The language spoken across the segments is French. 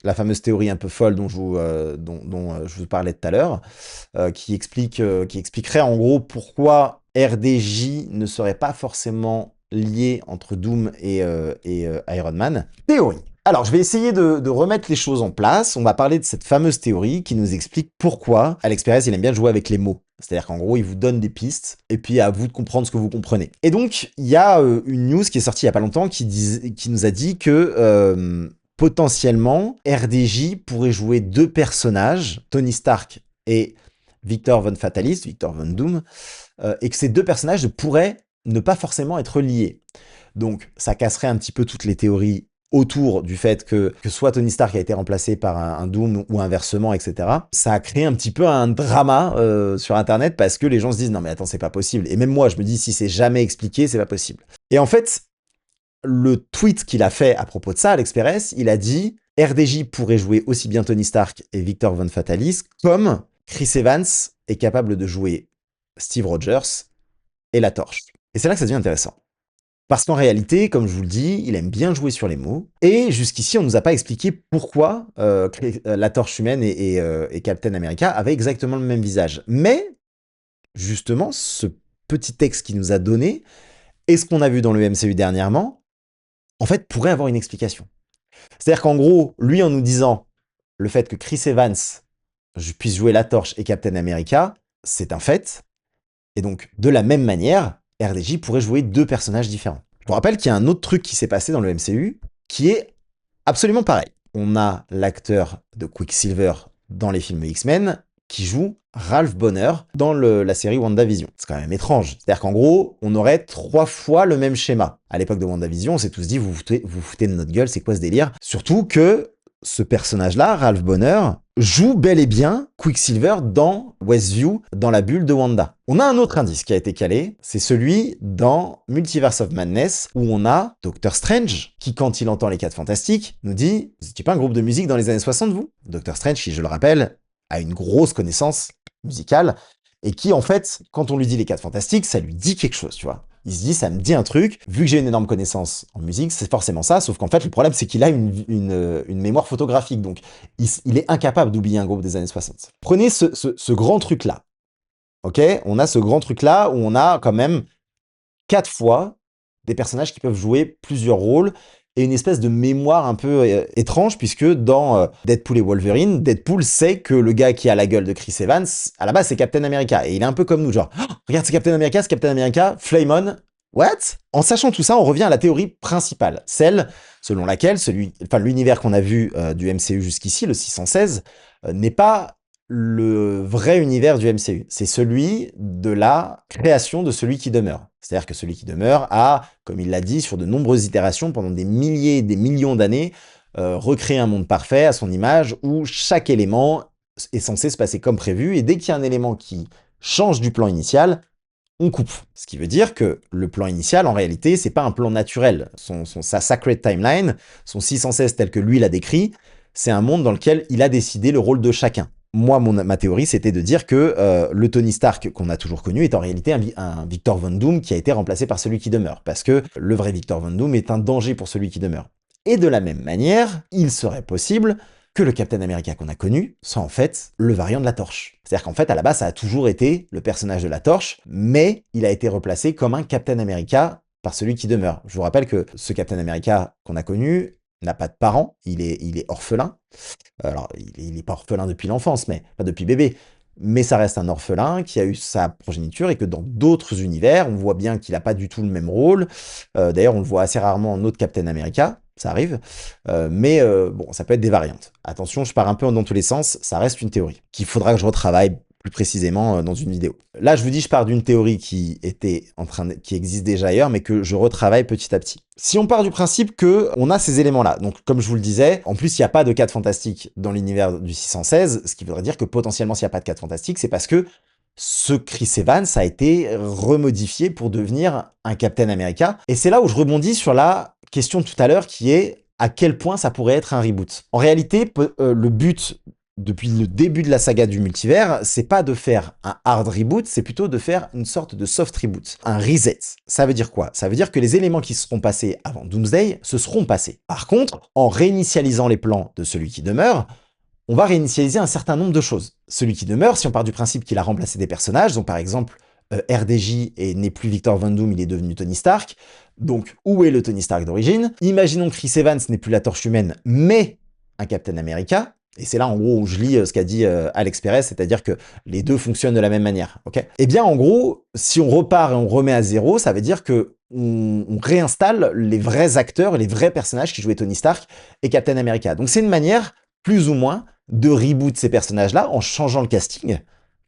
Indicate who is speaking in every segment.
Speaker 1: la fameuse théorie un peu folle dont je vous parlais tout à l'heure, qui expliquerait en gros pourquoi RDJ ne serait pas forcément lié entre Doom et Iron Man. Théorie. Alors, je vais essayer de remettre les choses en place. On va parler de cette fameuse théorie qui nous explique pourquoi Alex Perez, il aime bien jouer avec les mots. C'est-à-dire qu'en gros, il vous donne des pistes, et puis à vous de comprendre ce que vous comprenez. Et donc, il y a une news qui est sortie il y a pas longtemps qui nous a dit que potentiellement, RDJ pourrait jouer deux personnages, Tony Stark et Victor Von Fatalis, Victor Von Doom, et que ces deux personnages pourraient ne pas forcément être liés. Donc, ça casserait un petit peu toutes les théories autour du fait que soit Tony Stark a été remplacé par un Doom ou inversement, etc. Ça a créé un petit peu un drama sur Internet parce que les gens se disent non mais attends, c'est pas possible. Et même moi, je me dis si c'est jamais expliqué, c'est pas possible. Et en fait, le tweet qu'il a fait à propos de ça, Alex Perez, il a dit RDJ pourrait jouer aussi bien Tony Stark et Victor Von Fatalis comme Chris Evans est capable de jouer Steve Rogers et la Torche. Et c'est là que ça devient intéressant. Parce qu'en réalité, comme je vous le dis, il aime bien jouer sur les mots. Et jusqu'ici, on ne nous a pas expliqué pourquoi la Torche humaine et Captain America avaient exactement le même visage. Mais, justement, ce petit texte qu'il nous a donné, et ce qu'on a vu dans le MCU dernièrement, en fait, pourrait avoir une explication. C'est-à-dire qu'en gros, lui, en nous disant le fait que Chris Evans puisse jouer la Torche et Captain America, c'est un fait. Et donc, de la même manière, RDJ pourrait jouer deux personnages différents. Je vous rappelle qu'il y a un autre truc qui s'est passé dans le MCU qui est absolument pareil. On a l'acteur de Quicksilver dans les films X-Men qui joue Ralph Bonner dans la série WandaVision. C'est quand même étrange. C'est-à-dire qu'en gros, on aurait 3 fois le même schéma. À l'époque de WandaVision, on s'est tous dit, vous foutez de notre gueule, c'est quoi ce délire? Surtout que ce personnage-là, Ralph Bonner, joue bel et bien Quicksilver dans Westview, dans la bulle de Wanda. On a un autre indice qui a été calé, c'est celui dans Multiverse of Madness, où on a Doctor Strange, qui quand il entend les 4 Fantastiques, nous dit « Vous étiez pas un groupe de musique dans les années 60, vous ?» Doctor Strange, qui je le rappelle, a une grosse connaissance musicale, et qui en fait, quand on lui dit les 4 Fantastiques, ça lui dit quelque chose, tu vois. Il se dit, ça me dit un truc, vu que j'ai une énorme connaissance en musique, c'est forcément ça, sauf qu'en fait, le problème, c'est qu'il a une mémoire photographique, donc il est incapable d'oublier un groupe des années 60. Prenez ce grand truc-là, ok? On a ce grand truc-là où on a quand même 4 fois des personnages qui peuvent jouer plusieurs rôles, et une espèce de mémoire un peu étrange, puisque dans Deadpool et Wolverine, Deadpool sait que le gars qui a la gueule de Chris Evans, à la base, c'est Captain America. Et il est un peu comme nous, genre, oh, regarde, c'est Captain America, Flame on. What? En sachant tout ça, on revient à la théorie principale, celle selon laquelle l'univers qu'on a vu du MCU jusqu'ici, le 616, n'est pas le vrai univers du MCU. C'est celui de la création de celui qui demeure. C'est-à-dire que celui qui demeure a, comme il l'a dit, sur de nombreuses itérations, pendant des milliers et des millions d'années, recréé un monde parfait à son image, où chaque élément est censé se passer comme prévu, et dès qu'il y a un élément qui change du plan initial, on coupe. Ce qui veut dire que le plan initial, en réalité, c'est pas un plan naturel. Sa sacred timeline, son 616 tel que lui l'a décrit, c'est un monde dans lequel il a décidé le rôle de chacun. Moi, ma théorie, c'était de dire que le Tony Stark qu'on a toujours connu est en réalité un Victor Von Doom qui a été remplacé par celui qui demeure. Parce que le vrai Victor Von Doom est un danger pour celui qui demeure. Et de la même manière, il serait possible que le Captain America qu'on a connu soit en fait le variant de la Torche. C'est-à-dire qu'en fait, à la base, ça a toujours été le personnage de la Torche, mais il a été replacé comme un Captain America par celui qui demeure. Je vous rappelle que ce Captain America qu'on a connu n'a pas de parents, il est orphelin. Alors, il est pas orphelin depuis l'enfance, mais pas depuis bébé. Mais ça reste un orphelin qui a eu sa progéniture et que dans d'autres univers, on voit bien qu'il n'a pas du tout le même rôle. D'ailleurs, on le voit assez rarement en autre Captain America, ça arrive. Mais bon, ça peut être des variantes. Attention, je pars un peu dans tous les sens, ça reste une théorie qu'il faudra que je retravaille plus précisément dans une vidéo. Là, je vous dis, je pars d'une théorie qui existe déjà ailleurs, mais que je retravaille petit à petit. Si on part du principe que on a ces éléments-là, donc comme je vous le disais, en plus, il n'y a pas de 4 fantastiques dans l'univers du 616, ce qui voudrait dire que potentiellement, s'il n'y a pas de 4 fantastiques, c'est parce que ce Chris Evans a été remodifié pour devenir un Captain America. Et c'est là où je rebondis sur la question de tout à l'heure qui est à quel point ça pourrait être un reboot. En réalité, le but depuis le début de la saga du multivers, c'est pas de faire un hard reboot, c'est plutôt de faire une sorte de soft reboot, un reset. Ça veut dire quoi? Ça veut dire que les éléments qui se seront passés avant Doomsday se seront passés. Par contre, en réinitialisant les plans de celui qui demeure, on va réinitialiser un certain nombre de choses. Celui qui demeure, si on part du principe qu'il a remplacé des personnages, donc par exemple, RDJ n'est plus Victor Von Doom, il est devenu Tony Stark. Donc, où est le Tony Stark d'origine? Imaginons que Chris Evans n'est plus la Torche Humaine, mais un Captain America. Et c'est là, en gros, où je lis ce qu'a dit Alex Perez, c'est-à-dire que les deux fonctionnent de la même manière. Ok. Eh bien, en gros, si on repart et on remet à zéro, ça veut dire que on réinstalle les vrais acteurs, les vrais personnages qui jouaient Tony Stark et Captain America. Donc, c'est une manière, plus ou moins, de reboot ces personnages-là en changeant le casting.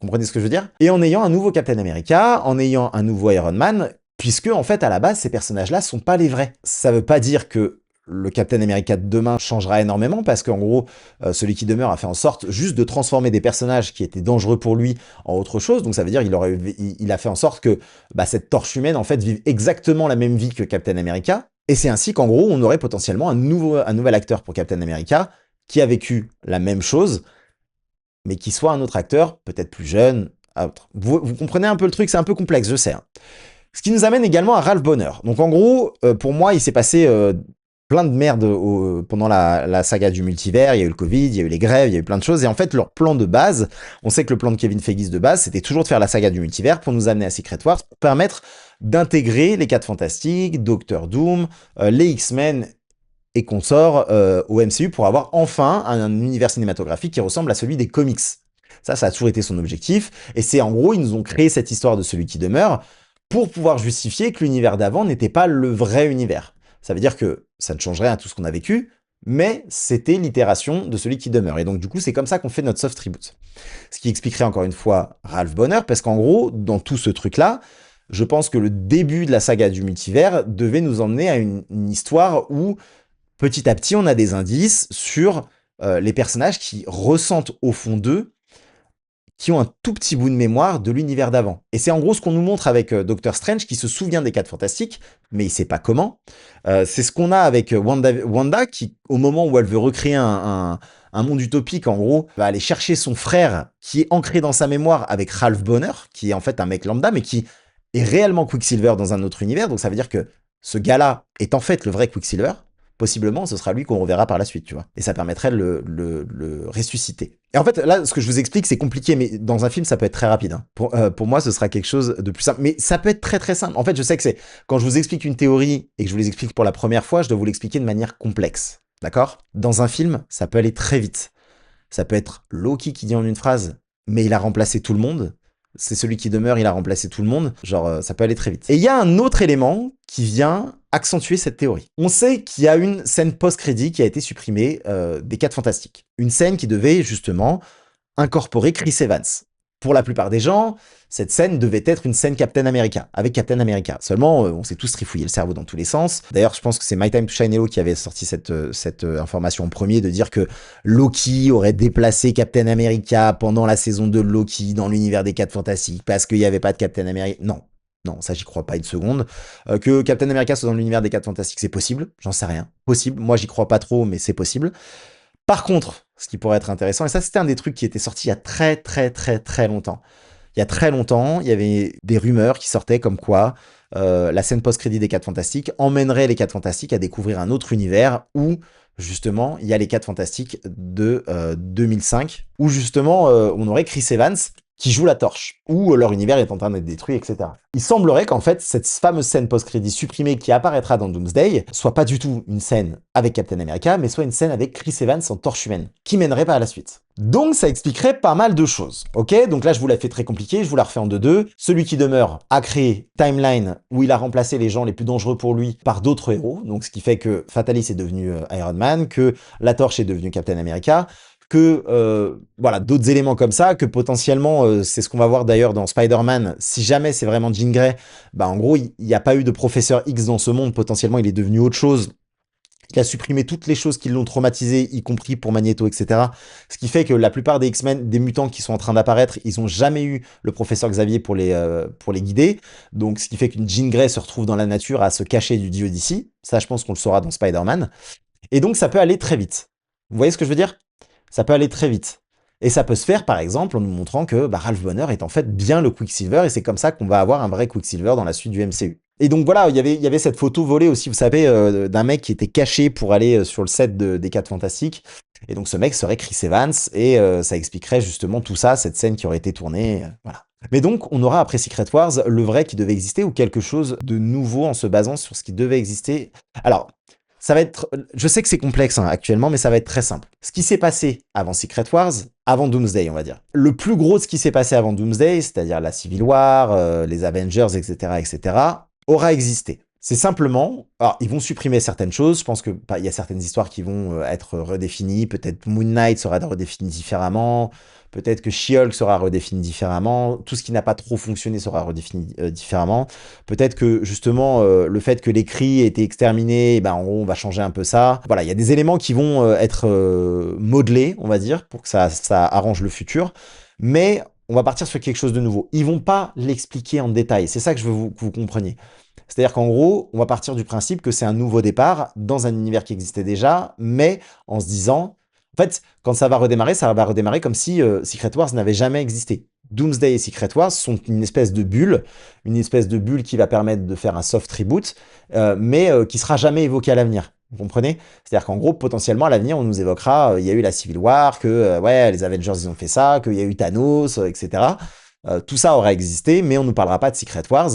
Speaker 1: Vous comprenez ce que je veux dire? Et en ayant un nouveau Captain America, en ayant un nouveau Iron Man, puisque, en fait, à la base, ces personnages-là sont pas les vrais. Ça veut pas dire que le Captain America de demain changera énormément, parce qu'en gros, celui qui demeure a fait en sorte juste de transformer des personnages qui étaient dangereux pour lui en autre chose. Donc ça veut dire il a fait en sorte que cette torche humaine, en fait, vive exactement la même vie que Captain America. Et c'est ainsi qu'en gros, on aurait potentiellement un nouvel acteur pour Captain America, qui a vécu la même chose, mais qui soit un autre acteur, peut-être plus jeune, autre. Vous comprenez un peu le truc, c'est un peu complexe, je sais. Hein. Ce qui nous amène également à Ralph Bonner. Donc en gros, pour moi, il s'est passé plein de merde pendant la saga du multivers. Il y a eu le Covid, il y a eu les grèves, il y a eu plein de choses. Et en fait, leur plan de base, on sait que le plan de Kevin Feige de base, c'était toujours de faire la saga du multivers pour nous amener à Secret Wars, pour permettre d'intégrer les 4 Fantastiques, Doctor Doom, les X-Men et consorts au MCU pour avoir enfin un univers cinématographique qui ressemble à celui des comics. Ça a toujours été son objectif. Et c'est en gros, ils nous ont créé cette histoire de celui qui demeure pour pouvoir justifier que l'univers d'avant n'était pas le vrai univers. Ça veut dire que ça ne change rien à tout ce qu'on a vécu, mais c'était l'itération de celui qui demeure. Et donc, du coup, c'est comme ça qu'on fait notre soft reboot. Ce qui expliquerait encore une fois Ralph Bonner, parce qu'en gros, dans tout ce truc-là, je pense que le début de la saga du multivers devait nous emmener à une histoire où, petit à petit, on a des indices sur les personnages qui ressentent au fond d'eux, qui ont un tout petit bout de mémoire de l'univers d'avant. Et c'est en gros ce qu'on nous montre avec Doctor Strange, qui se souvient des 4 Fantastiques, mais il sait pas comment. C'est ce qu'on a avec Wanda, qui, au moment où elle veut recréer un monde utopique, en gros, va aller chercher son frère, qui est ancré dans sa mémoire avec Ralph Bonner, qui est en fait un mec lambda, mais qui est réellement Quicksilver dans un autre univers. Donc ça veut dire que ce gars-là est en fait le vrai Quicksilver. Possiblement, ce sera lui qu'on reverra par la suite, tu vois. Et ça permettrait de le ressusciter. Et en fait, là, ce que je vous explique, c'est compliqué, mais dans un film, ça peut être très rapide. Hein. Pour moi, ce sera quelque chose de plus simple. Mais ça peut être très très simple. En fait, je sais que c'est quand je vous explique une théorie et que je vous l'explique pour la première fois, je dois vous l'expliquer de manière complexe. D'accord? Dans un film, ça peut aller très vite. Ça peut être Loki qui dit en une phrase, mais il a remplacé tout le monde. C'est celui qui demeure, il a remplacé tout le monde. Genre, ça peut aller très vite. Et il y a un autre élément qui vient accentuer cette théorie. On sait qu'il y a une scène post-crédit qui a été supprimée des 4 Fantastiques. Une scène qui devait justement incorporer Chris Evans. Pour la plupart des gens, cette scène devait être une scène Captain America, avec Captain America. Seulement, on s'est tous trifouillé le cerveau dans tous les sens. D'ailleurs, je pense que c'est My Time to Shine Hello qui avait sorti cette information en premier, de dire que Loki aurait déplacé Captain America pendant la saison 2 de Loki dans l'univers des 4 Fantastiques, parce qu'il n'y avait pas de Captain America. Non, ça j'y crois pas une seconde. Que Captain America soit dans l'univers des 4 Fantastiques, c'est possible, j'en sais rien. Possible, moi j'y crois pas trop, mais c'est possible. Par contre, ce qui pourrait être intéressant, et ça c'était un des trucs qui était sorti il y a très très très très longtemps. Il y a très longtemps, il y avait des rumeurs qui sortaient comme quoi la scène post-crédit des 4 Fantastiques emmènerait les 4 Fantastiques à découvrir un autre univers où, justement, il y a les 4 Fantastiques de 2005, où justement, on aurait Chris Evans qui joue la torche, où leur univers est en train d'être détruit, etc. Il semblerait qu'en fait, cette fameuse scène post-crédit supprimée qui apparaîtra dans Doomsday soit pas du tout une scène avec Captain America, mais soit une scène avec Chris Evans en torche humaine, qui mènerait par la suite. Donc ça expliquerait pas mal de choses, ok? Donc là, je vous l'ai fait très compliqué, je vous la refais en 2-2. Celui qui demeure a créé Timeline, où il a remplacé les gens les plus dangereux pour lui par d'autres héros, donc ce qui fait que Fatalis est devenu Iron Man, que la torche est devenue Captain America, que voilà, d'autres éléments comme ça, que potentiellement, c'est ce qu'on va voir d'ailleurs dans Spider-Man, si jamais c'est vraiment Jean Grey, en gros, il n'y a pas eu de professeur X dans ce monde, potentiellement il est devenu autre chose. Il a supprimé toutes les choses qui l'ont traumatisé, y compris pour Magneto, etc. Ce qui fait que la plupart des X-Men, des mutants qui sont en train d'apparaître, ils n'ont jamais eu le professeur Xavier pour les guider. Donc, ce qui fait qu'une Jean Grey se retrouve dans la nature à se cacher du dieu d'ici. Ça, je pense qu'on le saura dans Spider-Man. Et donc, ça peut aller très vite. Vous voyez ce que je veux dire? Ça peut aller très vite. Et ça peut se faire, par exemple, en nous montrant que Ralph Bonner est en fait bien le Quicksilver, et c'est comme ça qu'on va avoir un vrai Quicksilver dans la suite du MCU. Et donc voilà, il y avait cette photo volée aussi, vous savez, d'un mec qui était caché pour aller sur le set des 4 Fantastiques. Et donc ce mec serait Chris Evans, et ça expliquerait justement tout ça, cette scène qui aurait été tournée, voilà. Mais donc, on aura après Secret Wars le vrai qui devait exister, ou quelque chose de nouveau en se basant sur ce qui devait exister. Alors, ça va être... Je sais que c'est complexe actuellement, mais ça va être très simple. Ce qui s'est passé avant Secret Wars, avant Doomsday, on va dire. Le plus gros de ce qui s'est passé avant Doomsday, c'est-à-dire la Civil War, les Avengers, etc., aura existé. C'est simplement... Alors, ils vont supprimer certaines choses. Je pense qu'il y a certaines histoires qui vont être redéfinies. Peut-être Moon Knight sera redéfini différemment. Peut-être que She-Hulk sera redéfini différemment. Tout ce qui n'a pas trop fonctionné sera redéfini différemment. Peut-être que, justement, le fait que les cris aient été exterminés, en gros, on va changer un peu ça. Voilà, il y a des éléments qui vont être modelés, on va dire, pour que ça arrange le futur. Mais on va partir sur quelque chose de nouveau. Ils vont pas l'expliquer en détail. C'est ça que je veux que vous compreniez. C'est-à-dire qu'en gros, on va partir du principe que c'est un nouveau départ dans un univers qui existait déjà, mais en se disant, en fait, quand ça va redémarrer comme si Secret Wars n'avait jamais existé. Doomsday et Secret Wars sont une espèce de bulle qui va permettre de faire un soft reboot, mais qui sera jamais évoqué à l'avenir. Vous comprenez? C'est-à-dire qu'en gros, potentiellement, à l'avenir, on nous évoquera, il y a eu la Civil War, que ouais, les Avengers, ils ont fait ça, qu'il y a eu Thanos, etc. Tout ça aura existé, mais on ne nous parlera pas de Secret Wars.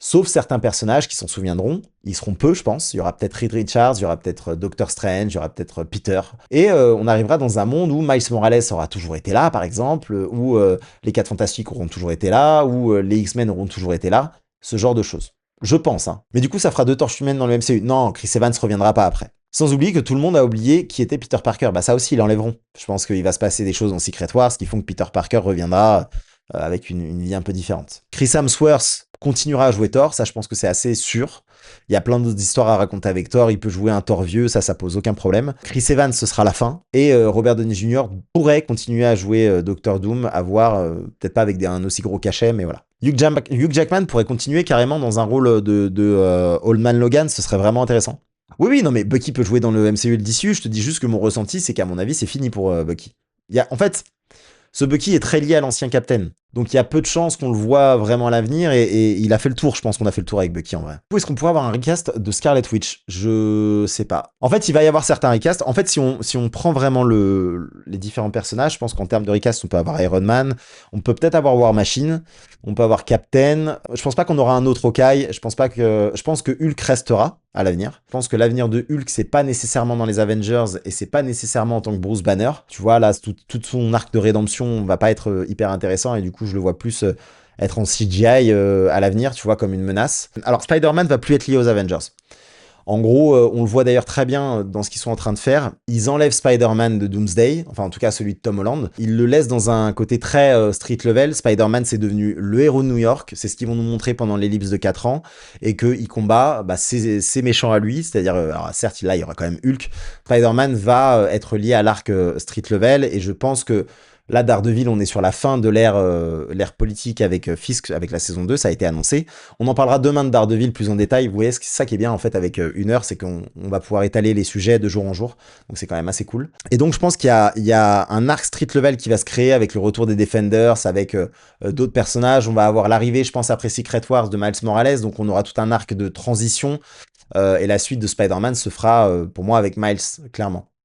Speaker 1: Sauf certains personnages qui s'en souviendront. Ils seront peu, je pense. Il y aura peut-être Reed Richards, il y aura peut-être Doctor Strange, il y aura peut-être Peter. Et on arrivera dans un monde où Miles Morales aura toujours été là, par exemple, où les 4 Fantastiques auront toujours été là, où les X-Men auront toujours été là. Ce genre de choses. Je pense, hein. Mais du coup, ça fera 2 torches humaines dans le MCU. Non, Chris Evans reviendra pas après. Sans oublier que tout le monde a oublié qui était Peter Parker. Ça aussi, ils l'enlèveront. Je pense qu'il va se passer des choses dans Secret Wars qui font que Peter Parker reviendra avec une vie un peu différente. Chris Hemsworth continuera à jouer Thor, ça je pense que c'est assez sûr. Il y a plein d'autres histoires à raconter avec Thor, il peut jouer un Thor vieux, ça pose aucun problème. Chris Evans, ce sera la fin, et Robert Downey Jr. pourrait continuer à jouer Doctor Doom, à voir, peut-être pas avec un aussi gros cachet, mais voilà. Hugh Jackman pourrait continuer carrément dans un rôle de Old Man Logan, ce serait vraiment intéressant. Oui, non mais Bucky peut jouer dans le MCU d'issue, je te dis juste que mon ressenti, c'est qu'à mon avis, c'est fini pour Bucky. En fait, ce Bucky est très lié à l'ancien Captain. Donc il y a peu de chances qu'on le voit vraiment à l'avenir, et il a fait le tour, je pense qu'on a fait le tour avec Bucky en vrai. Est-ce qu'on pourrait avoir un recast de Scarlet Witch? Je sais pas. En fait, il va y avoir certains recasts. En fait, si on prend vraiment les différents personnages, je pense qu'en termes de recast, on peut avoir Iron Man, on peut peut-être avoir War Machine, on peut avoir Captain. Je pense pas qu'on aura un autre Hawkeye. Je pense que Hulk restera à l'avenir. Je pense que l'avenir de Hulk, c'est pas nécessairement dans les Avengers, et c'est pas nécessairement en tant que Bruce Banner. Tu vois, là, tout son arc de rédemption va pas être hyper intéressant, et du coup, je le vois plus être en CGI à l'avenir, tu vois, comme une menace. Alors, Spider-Man va plus être lié aux Avengers. En gros, on le voit d'ailleurs très bien dans ce qu'ils sont en train de faire. Ils enlèvent Spider-Man de Doomsday, enfin en tout cas celui de Tom Holland. Ils le laissent dans un côté très street level. Spider-Man, c'est devenu le héros de New York. C'est ce qu'ils vont nous montrer pendant l'ellipse de 4 ans. Et qu'il combat ses méchants à lui. C'est-à-dire, alors certes, là, il y aura quand même Hulk. Spider-Man va être lié à l'arc street level. Et je pense que là, Daredevil, on est sur la fin de l'ère politique avec Fisk, avec la saison 2, ça a été annoncé. On en parlera demain de Daredevil plus en détail. Vous voyez, c'est ça qui est bien en fait avec 1 heure, c'est qu'on va pouvoir étaler les sujets de jour en jour. Donc c'est quand même assez cool. Et donc je pense qu'il y a un arc street level qui va se créer avec le retour des Defenders, avec d'autres personnages. On va avoir l'arrivée, je pense, après Secret Wars de Miles Morales. Donc on aura tout un arc de transition. Et la suite de Spider-Man se fera, pour moi, avec Miles, clairement.